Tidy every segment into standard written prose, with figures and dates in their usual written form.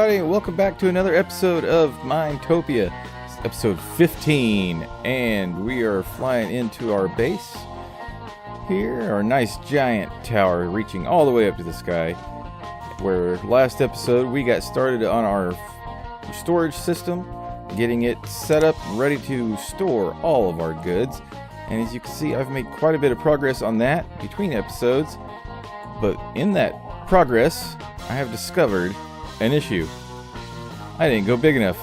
everybody, and welcome back to another episode of Minetopia. It's episode 15, and we are flying into our base here, our nice giant tower reaching all the way up to the sky, where last episode we got started on our storage system, getting it set up and ready to store all of our goods. And as you can see, I've made quite a bit of progress on that between episodes, but in that progress I have discovered an issue. I didn't go big enough.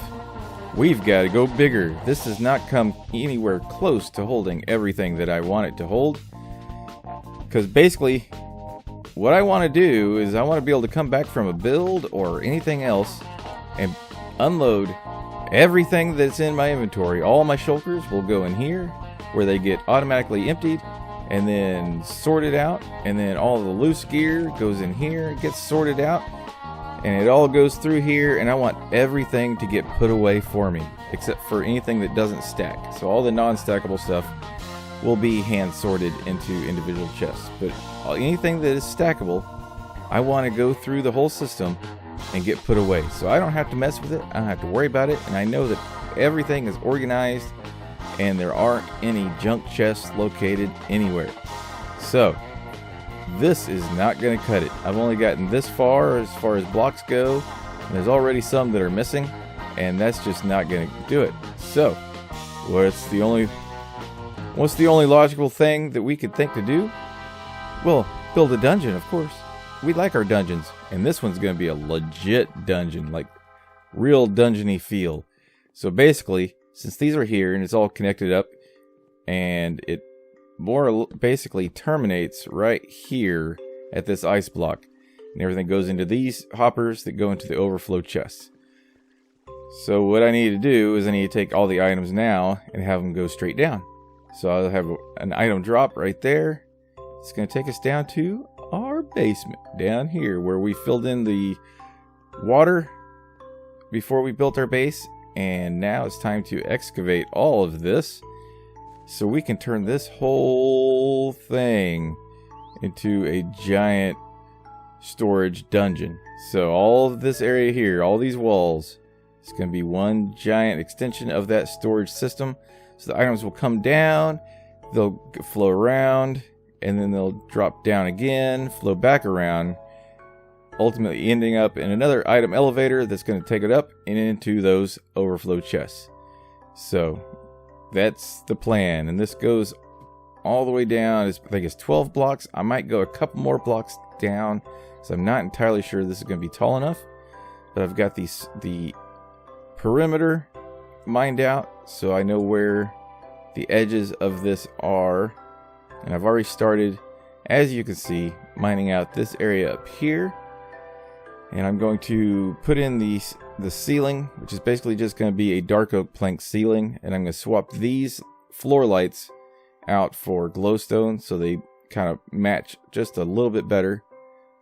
We've got to go bigger. This does not come anywhere close to holding everything that I want it to hold. Because basically, what I want to do is I want to be able to come back from a build or anything else and unload everything that's in my inventory. All my shulkers will go in here where they get automatically emptied and then sorted out. And then all the loose gear goes in here, gets sorted out. And it all goes through here, and I want everything to get put away for me, except for anything that doesn't stack. So all the non-stackable stuff will be hand sorted into individual chests. But anything that is stackable, I want to go through the whole system and get put away. So I don't have to mess with it, I don't have to worry about it, and I know that everything is organized and there aren't any junk chests located anywhere. So this is not going to cut it. I've only gotten this far as blocks go, and there's already some that are missing, and that's just not going to do it. So, what's the only logical thing that we could think to do? Well, build a dungeon, of course. We like our dungeons, and this one's going to be a legit dungeon, like real dungeony feel. So basically, since these are here and it's all connected up, and it basically terminates right here at this ice block, and everything goes into these hoppers that go into the overflow chests. So what I need to do is I need to take all the items now and have them go straight down. So I'll have an item drop right there. It's going to take us down to our basement down here where we filled in the water before we built our base, and now it's time to excavate all of this so we can turn this whole thing into a giant storage dungeon. So all of this area here, all these walls, it's going to be one giant extension of that storage system. So the items will come down, they'll flow around, and then they'll drop down again, flow back around, ultimately ending up in another item elevator that's going to take it up and into those overflow chests. So that's the plan, and this goes all the way down. I think it's 12 blocks. I might go a couple more blocks down because I'm not entirely sure this is going to be tall enough. But I've got the perimeter mined out, so I know where the edges of this are. And I've already started, as you can see, mining out this area up here. And I'm going to put in the ceiling, which is basically just going to be a dark oak plank ceiling. And I'm going to swap these floor lights out for glowstone so they kind of match just a little bit better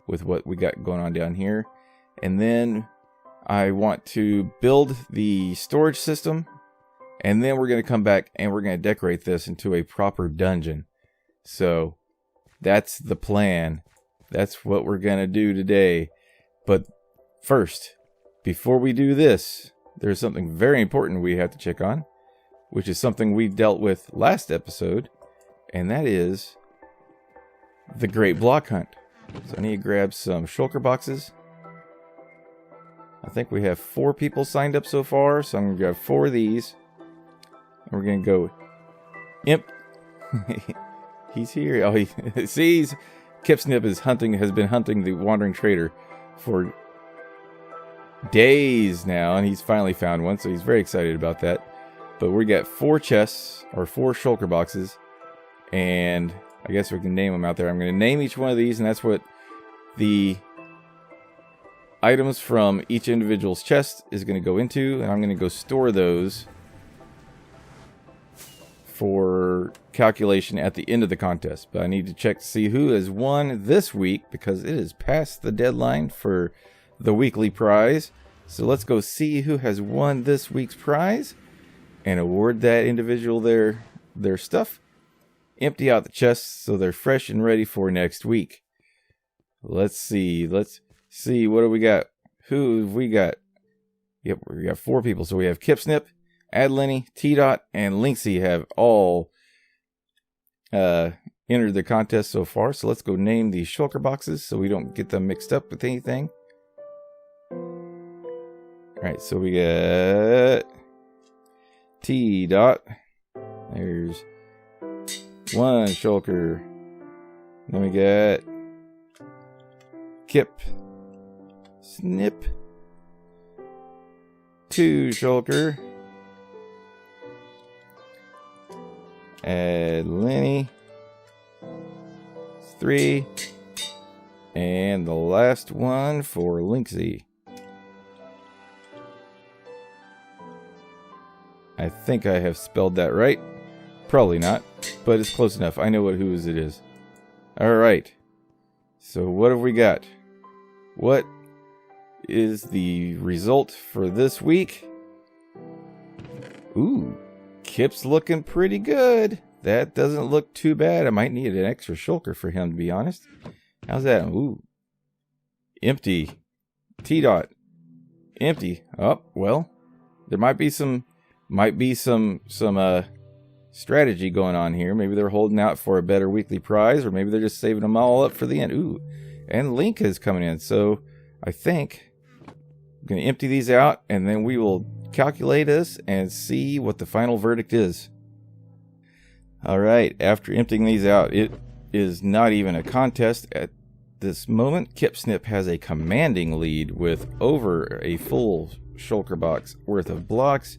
with what we got going on down here. And then I want to build the storage system. And then we're going to come back and we're going to decorate this into a proper dungeon. So that's the plan. That's what we're going to do today. But first, before we do this, there's something very important we have to check on, which is something we dealt with last episode, and that is the Great Block Hunt. So I need to grab some shulker boxes. I think we have 4 people signed up so far, so I'm going to grab 4 of these. And we're going to go imp. He's here. Oh, he sees Kipsnip has been hunting the wandering trader for days now, and he's finally found one, so he's very excited about that. But we got 4 chests, or 4 shulker boxes, and I guess we can name them out there. I'm going to name each one of these, and that's what the items from each individual's chest is going to go into, and I'm going to go store those for calculation at the end of the contest. But I need to check to see who has won this week, because it is past the deadline for the weekly prize. So let's go see who has won this week's prize and award that individual their stuff. Empty out the chests so they're fresh and ready for next week. Let's see. What do we got? Who have we got? Yep, we got 4 people. So we have Kipsnip, Adlenny, T-Dot, and Linksy have all entered the contest so far. So let's go name these shulker boxes so we don't get them mixed up with anything. Alright, so we got T-Dot. There's 1 shulker. Then we got Kip Snip. 2 shulker. Adlenny. 3. And the last one for Linksy. I think I have spelled that right. Probably not, but it's close enough. I know whose it is. Alright. So what have we got? What is the result for this week? Ooh, Kip's looking pretty good. That doesn't look too bad. I might need an extra shulker for him, to be honest. How's that? Ooh. Empty. T-Dot. Empty. Oh, well. There might be some strategy going on here. Maybe they're holding out for a better weekly prize, or maybe they're just saving them all up for the end. Ooh. And Link is coming in. So I think I'm going to empty these out, and then we will calculate this and see what the final verdict is. Alright, after emptying these out, it is not even a contest at this moment. Kipsnip has a commanding lead with over a full shulker box worth of blocks,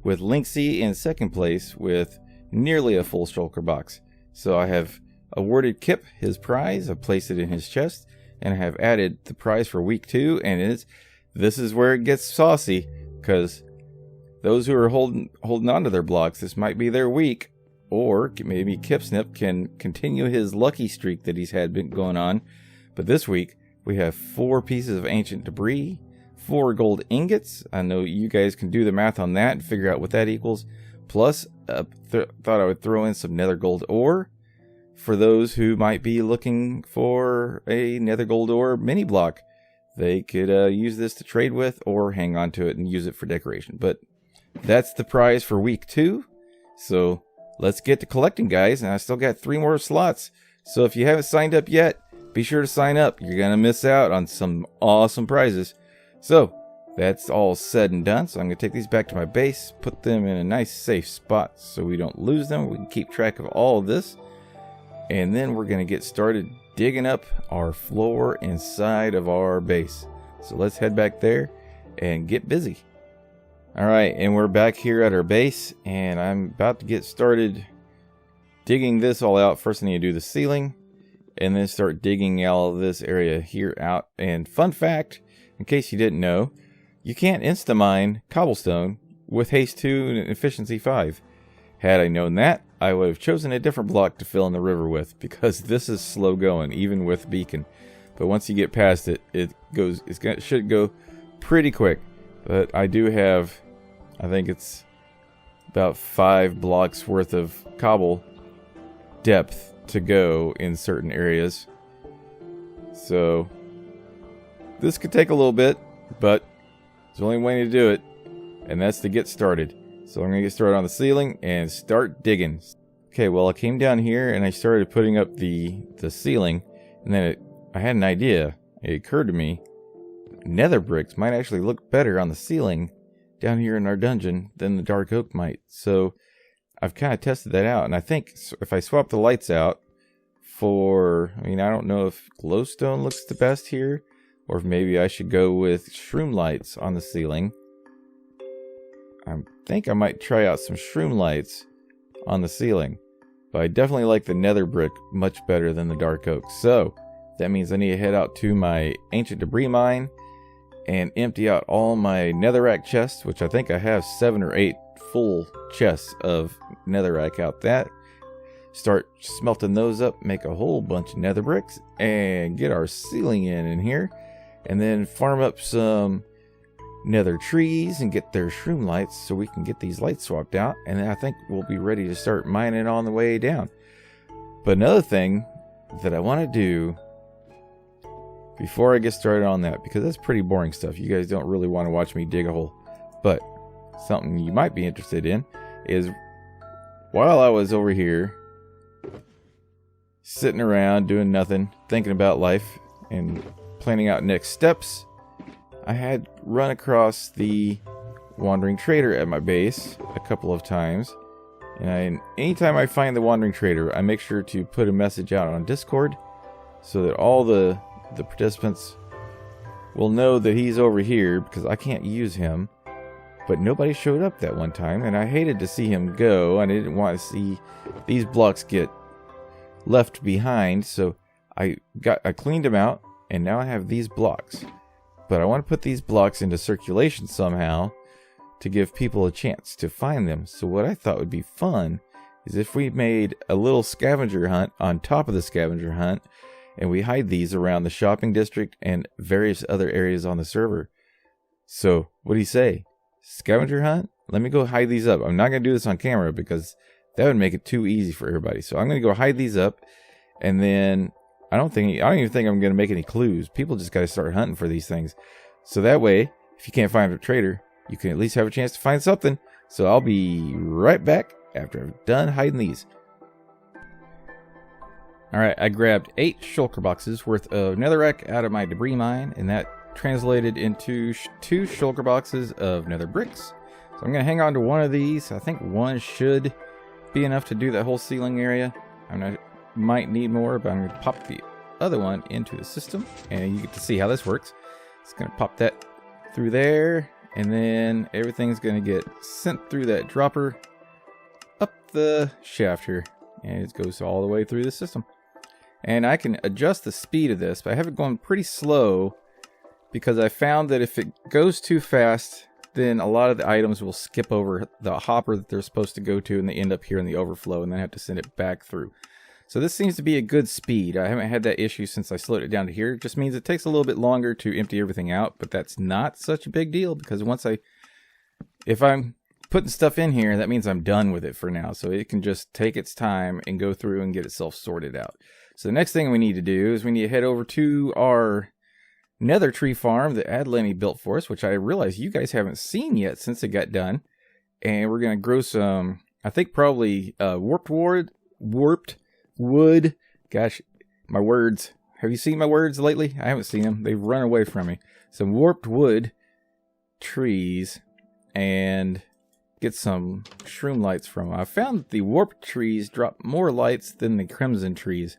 with Linksy in second place with nearly a full shulker box. So I have awarded Kip his prize, I've placed it in his chest, and I have added the prize for week 2, and this is where it gets saucy, because those who are holding on to their blocks, this might be their week. Or maybe Kipsnip can continue his lucky streak that he's been going on. But this week, we have 4 pieces of ancient debris, 4 gold ingots. I know you guys can do the math on that and figure out what that equals. Plus, thought I would throw in some nether gold ore for those who might be looking for a nether gold ore mini block. They could use this to trade with or hang on to it and use it for decoration. But that's the prize for week 2. So let's get to collecting, guys, and I still got 3 more slots. So if you haven't signed up yet, be sure to sign up. You're going to miss out on some awesome prizes. So that's all said and done. So I'm going to take these back to my base, put them in a nice safe spot so we don't lose them. We can keep track of all of this. And then we're going to get started digging up our floor inside of our base. So let's head back there and get busy. Alright, and we're back here at our base, and I'm about to get started digging this all out. First I need to do the ceiling, and then start digging all of this area here out. And fun fact, in case you didn't know, you can't insta-mine cobblestone with haste 2 and efficiency 5. Had I known that, I would have chosen a different block to fill in the river with, because this is slow going, even with beacon. But once you get past it, it should go pretty quick. But I do have, I think it's about 5 blocks worth of cobble depth to go in certain areas. So this could take a little bit, but there's only one way to do it, and that's to get started. So I'm going to get started on the ceiling and start digging. Okay, well I came down here and I started putting up the ceiling, and then I had an idea. It occurred to me, nether bricks might actually look better on the ceiling down here in our dungeon than the dark oak might. So I've kind of tested that out, and I think if I swap the lights out for, I don't know if glowstone looks the best here, or if maybe I should go with shroom lights on the ceiling. I think I might try out some shroom lights on the ceiling, but I definitely like the nether brick much better than the dark oak. So that means I need to head out to my ancient debris mine and empty out all my netherrack chests, which I think I have 7 or 8 full chests of netherrack out that. Start smelting those up, make a whole bunch of nether bricks, and get our ceiling in here. And then farm up some nether trees and get their shroom lights so we can get these lights swapped out. And then I think we'll be ready to start mining on the way down. But another thing that I want to do before I get started on that, because that's pretty boring stuff. You guys don't really want to watch me dig a hole. But something you might be interested in is while I was over here sitting around doing nothing, thinking about life and planning out next steps, I had run across the Wandering Traitor at my base a couple of times. And anytime I find the Wandering Traitor, I make sure to put a message out on Discord so that all the participants will know that he's over here, because I can't use him. But nobody showed up that one time, and I hated to see him go, and I didn't want to see these blocks get left behind, so I cleaned them out, and now I have these blocks. But I want to put these blocks into circulation somehow to give people a chance to find them. So what I thought would be fun is if we made a little scavenger hunt on top of the scavenger hunt, and we hide these around the shopping district and various other areas on the server. So what do you say? Scavenger hunt? Let me go hide these up. I'm not going to do this on camera because that would make it too easy for everybody. So I'm going to go hide these up, and then I don't even think I'm going to make any clues. People just got to start hunting for these things. So that way, if you can't find a trader, you can at least have a chance to find something. So I'll be right back after I've done hiding these. Alright, I grabbed 8 shulker boxes worth of netherrack out of my debris mine, and that translated into 2 shulker boxes of nether bricks. So I'm going to hang on to one of these. I think one should be enough to do that whole ceiling area. I might need more, but I'm going to pop the other one into the system, and you get to see how this works. It's going to pop that through there, and then everything's going to get sent through that dropper up the shaft here, and it goes all the way through the system. And I can adjust the speed of this, but I have it going pretty slow because I found that if it goes too fast, then a lot of the items will skip over the hopper that they're supposed to go to, and they end up here in the overflow, and then I have to send it back through. So this seems to be a good speed. I haven't had that issue since I slowed it down to here. It just means it takes a little bit longer to empty everything out, but that's not such a big deal because if I'm putting stuff in here, that means I'm done with it for now. So it can just take its time and go through and get itself sorted out. So the next thing we need to do is we need to head over to our nether tree farm that Adleni built for us, which I realize you guys haven't seen yet since it got done. And we're going to grow some, I think probably warped wood. Gosh, my words. Have you seen my words lately? I haven't seen them. They've run away from me. Some warped wood trees and get some shroom lights from them. I found that the warped trees drop more lights than the crimson trees.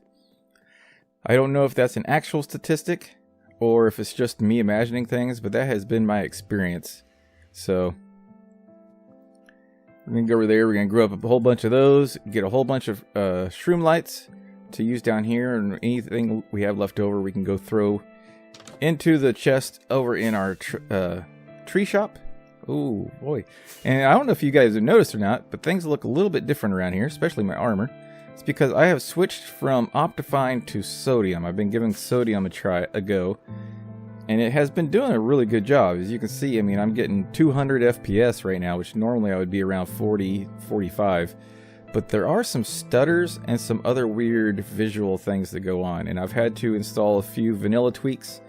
I don't know if that's an actual statistic or if it's just me imagining things, but that has been my experience. So we're going to go over there. We're going to grow up a whole bunch of those, get a whole bunch of shroom lights to use down here, and anything we have left over we can go throw into the chest over in our tree shop. Oh boy. And I don't know if you guys have noticed or not, but things look a little bit different around here, especially my armor. It's because I have switched from Optifine to Sodium. I've been giving Sodium a go, and it has been doing a really good job. As you can see, I mean, I'm getting 200 FPS right now, which normally I would be around 40, 45. But there are some stutters and some other weird visual things that go on, and I've had to install a few vanilla tweaks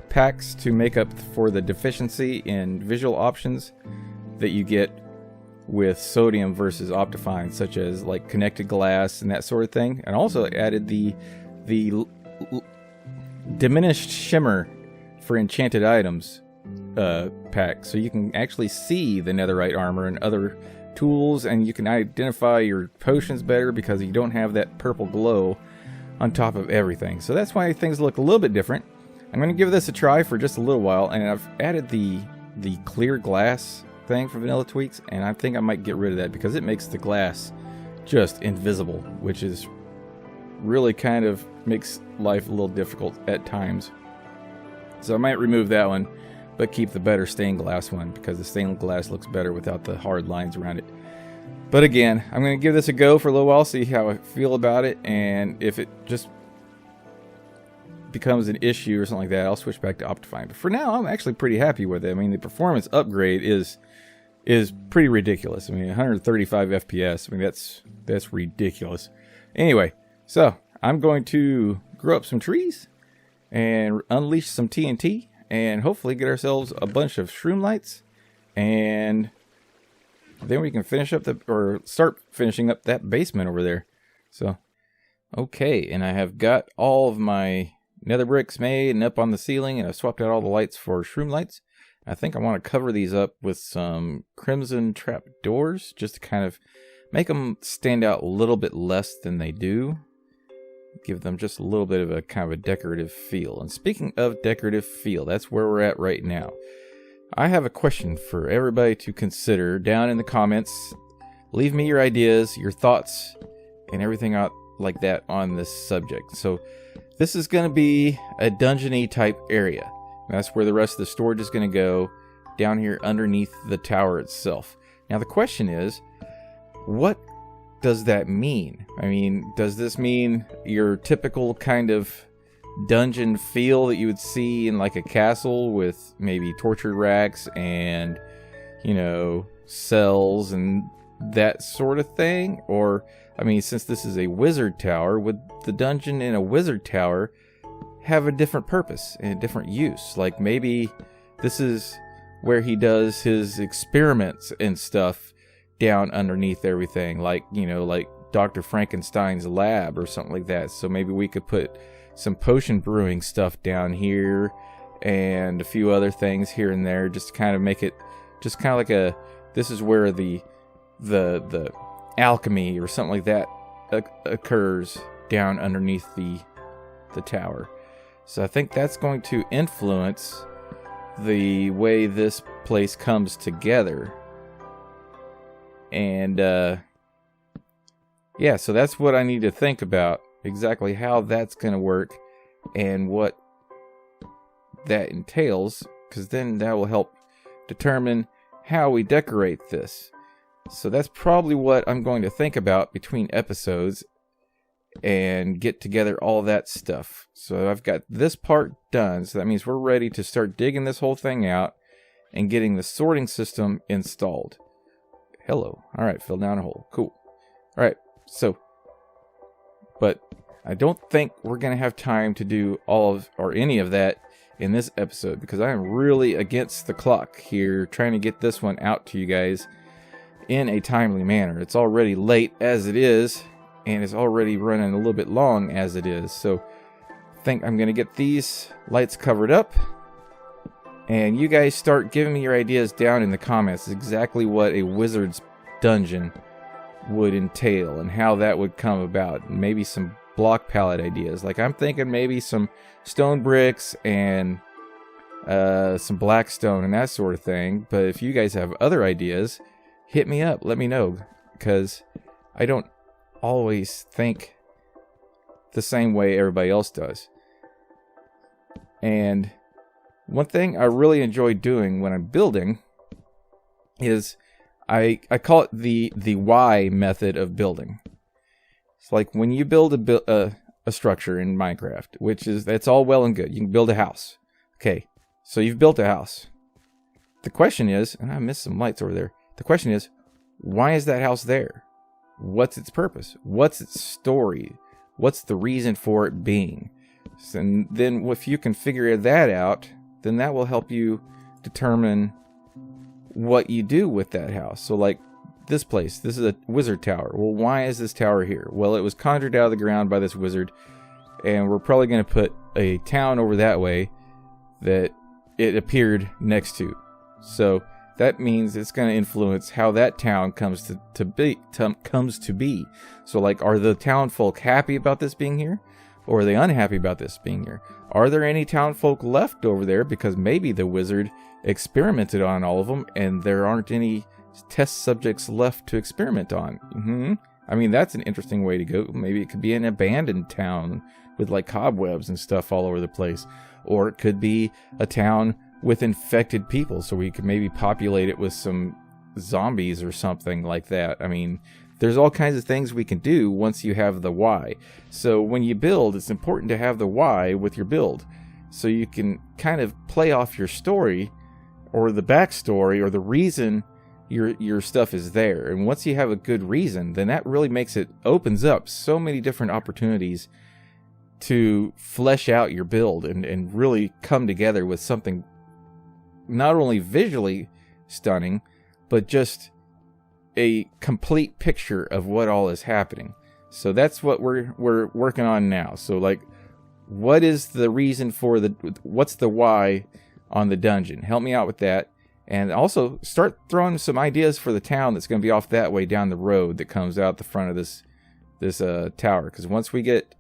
packs to make up for the deficiency in visual options that you get with Sodium versus Optifine, such as like connected glass and that sort of thing. And also added the diminished shimmer for enchanted items pack, so you can actually see the netherite armor and other tools, and you can identify your potions better because you don't have that purple glow on top of everything. So that's why things look a little bit different. I'm going to give this a try for just a little while, and I've added the clear glass thing for vanilla tweaks, and I think I might get rid of that because it makes the glass just invisible, which is really kind of makes life a little difficult at times. So I might remove that one, but keep the better stained glass one because the stained glass looks better without the hard lines around it. But again, I'm going to give this a go for a little while, see how I feel about it, and if it just becomes an issue or something like that, I'll switch back to Optifine. But for now, I'm actually pretty happy with it. I mean, the performance upgrade is pretty ridiculous. I mean, 135 FPS. I mean, that's ridiculous. Anyway, so I'm going to grow up some trees, and unleash some TNT and hopefully get ourselves a bunch of shroom lights, and then we can finish up start finishing up that basement over there. So, okay, and I have got all of my nether bricks made and up on the ceiling, and I've swapped out all the lights for shroom lights. I think I want to cover these up with some crimson trap doors just to kind of make them stand out a little bit less than they do. Give them just a little bit of a kind of a decorative feel. And speaking of decorative feel, that's where we're at right now. I have a question for everybody to consider down in the comments. Leave me your ideas, your thoughts, and everything out like that on this subject. So this is going to be a dungeon-y type area. That's where the rest of the storage is going to go, down here underneath the tower itself. Now the question is, what does that mean? I mean, does this mean your typical kind of dungeon feel that you would see in like a castle with maybe torture racks and, you know, cells and that sort of thing? Or, I mean, since this is a wizard tower, would the dungeon in a wizard tower have a different purpose and a different use? Like maybe this is where he does his experiments and stuff down underneath everything, like, you know, like Dr. Frankenstein's lab or something like that. So maybe we could put some potion brewing stuff down here and a few other things here and there, just to kind of make it just kind of like a, this is where the alchemy or something like that occurs down underneath the tower. So I think that's going to influence the way this place comes together. And yeah, so that's what I need to think about, exactly how that's going to work and what that entails, because then that will help determine how we decorate this. So that's probably what I'm going to think about between episodes and get together all that stuff. So I've got this part done, so that means we're ready to start digging this whole thing out and getting the sorting system installed. Hello. Alright, fell down a hole. Cool. Alright, so, but I don't think we're going to have time to do all of, or any of that in this episode, because I am really against the clock here, trying to get this one out to you guys in a timely manner. It's already late as it is, and it's already running a little bit long as it is. So I think I'm going to get these lights covered up, and you guys start giving me your ideas down in the comments, exactly what a wizard's dungeon would entail and how that would come about. Maybe some block palette ideas. Like I'm thinking maybe some stone bricks and some black stone and that sort of thing. But if you guys have other ideas, hit me up. Let me know, because I don't always think the same way everybody else does. And one thing I really enjoy doing when I'm building is I call it the why method of building. It's like when you build a structure in Minecraft, which is, that's all well and good. You can build a house. Okay, so you've built a house. The question is, and I missed some lights over there. The question is, why is that house there? What's its purpose? What's its story? What's the reason for it being? And then if you can figure that out, then that will help you determine what you do with that house. So like this place, this is a wizard tower. Well, why is this tower here? Well, it was conjured out of the ground by this wizard, and we're probably going to put a town over that way that it appeared next to. So that means it's going to influence how that town comes to be. So like, are the town folk happy about this being here? Or are they unhappy about this being here? Are there any town folk left over there because maybe the wizard experimented on all of them and there aren't any test subjects left to experiment on? I mean, that's an interesting way to go. Maybe it could be an abandoned town with like cobwebs and stuff all over the place. Or it could be a town with infected people, so we could maybe populate it with some zombies or something like that. I mean, there's all kinds of things we can do once you have the why. So when you build, it's important to have the why with your build, so you can kind of play off your story or the backstory or the reason your stuff is there. And once you have a good reason, then that really opens up so many different opportunities to flesh out your build and really come together with something not only visually stunning, but just a complete picture of what all is happening. So that's what we're working on now. So like, what is the reason for what's the why on the dungeon? Help me out with that. And also start throwing some ideas for the town that's going to be off that way down the road that comes out the front of this tower. Because once we get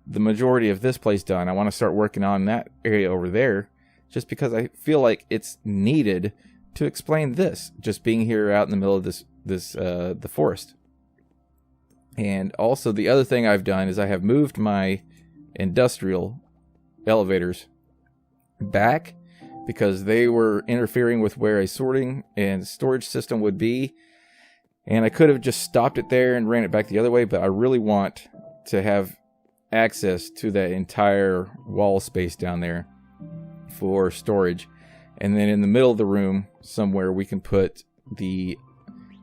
the majority of this place done, I want to start working on that area over there, just because I feel like it's needed to explain this, just being here out in the middle of the forest. And also the other thing I've done is I have moved my industrial elevators back because they were interfering with where a sorting and storage system would be. And I could have just stopped it there and ran it back the other way, but I really want to have access to that entire wall space down there for storage. And then in the middle of the room somewhere we can put the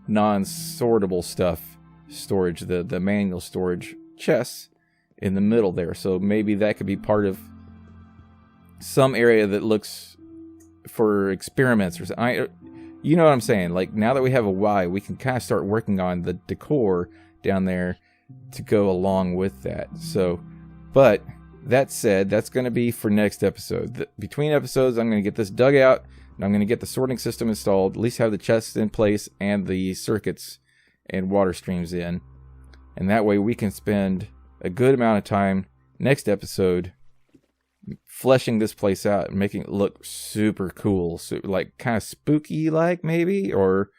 non-sortable stuff storage, the manual storage chests in the middle there. So maybe that could be part of some area that looks for experiments or something. You know what I'm saying? Like, now that we have a why, we can kind of start working on the decor down there to go along with that. So, but that said, that's going to be for next episode. Between episodes, I'm going to get this dug out, and I'm going to get the sorting system installed, at least have the chests in place and the circuits and water streams in. And that way we can spend a good amount of time next episode fleshing this place out and making it look super cool. So, like, kind of spooky, like, maybe, or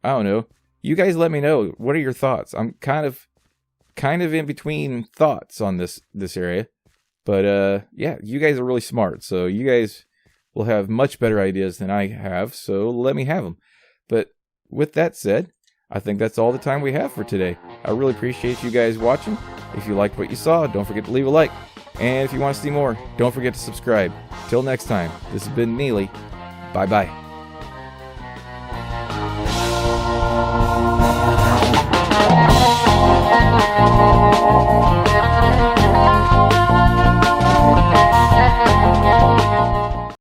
I don't know. You guys let me know. What are your thoughts? I'm kind of in between thoughts on this area. But yeah, you guys are really smart, so you guys will have much better ideas than I have, so let me have them. But with that said, I think that's all the time we have for today. I really appreciate you guys watching. If you liked what you saw, don't forget to leave a like. And if you want to see more, don't forget to subscribe. Till next time, this has been Neely. Bye-bye.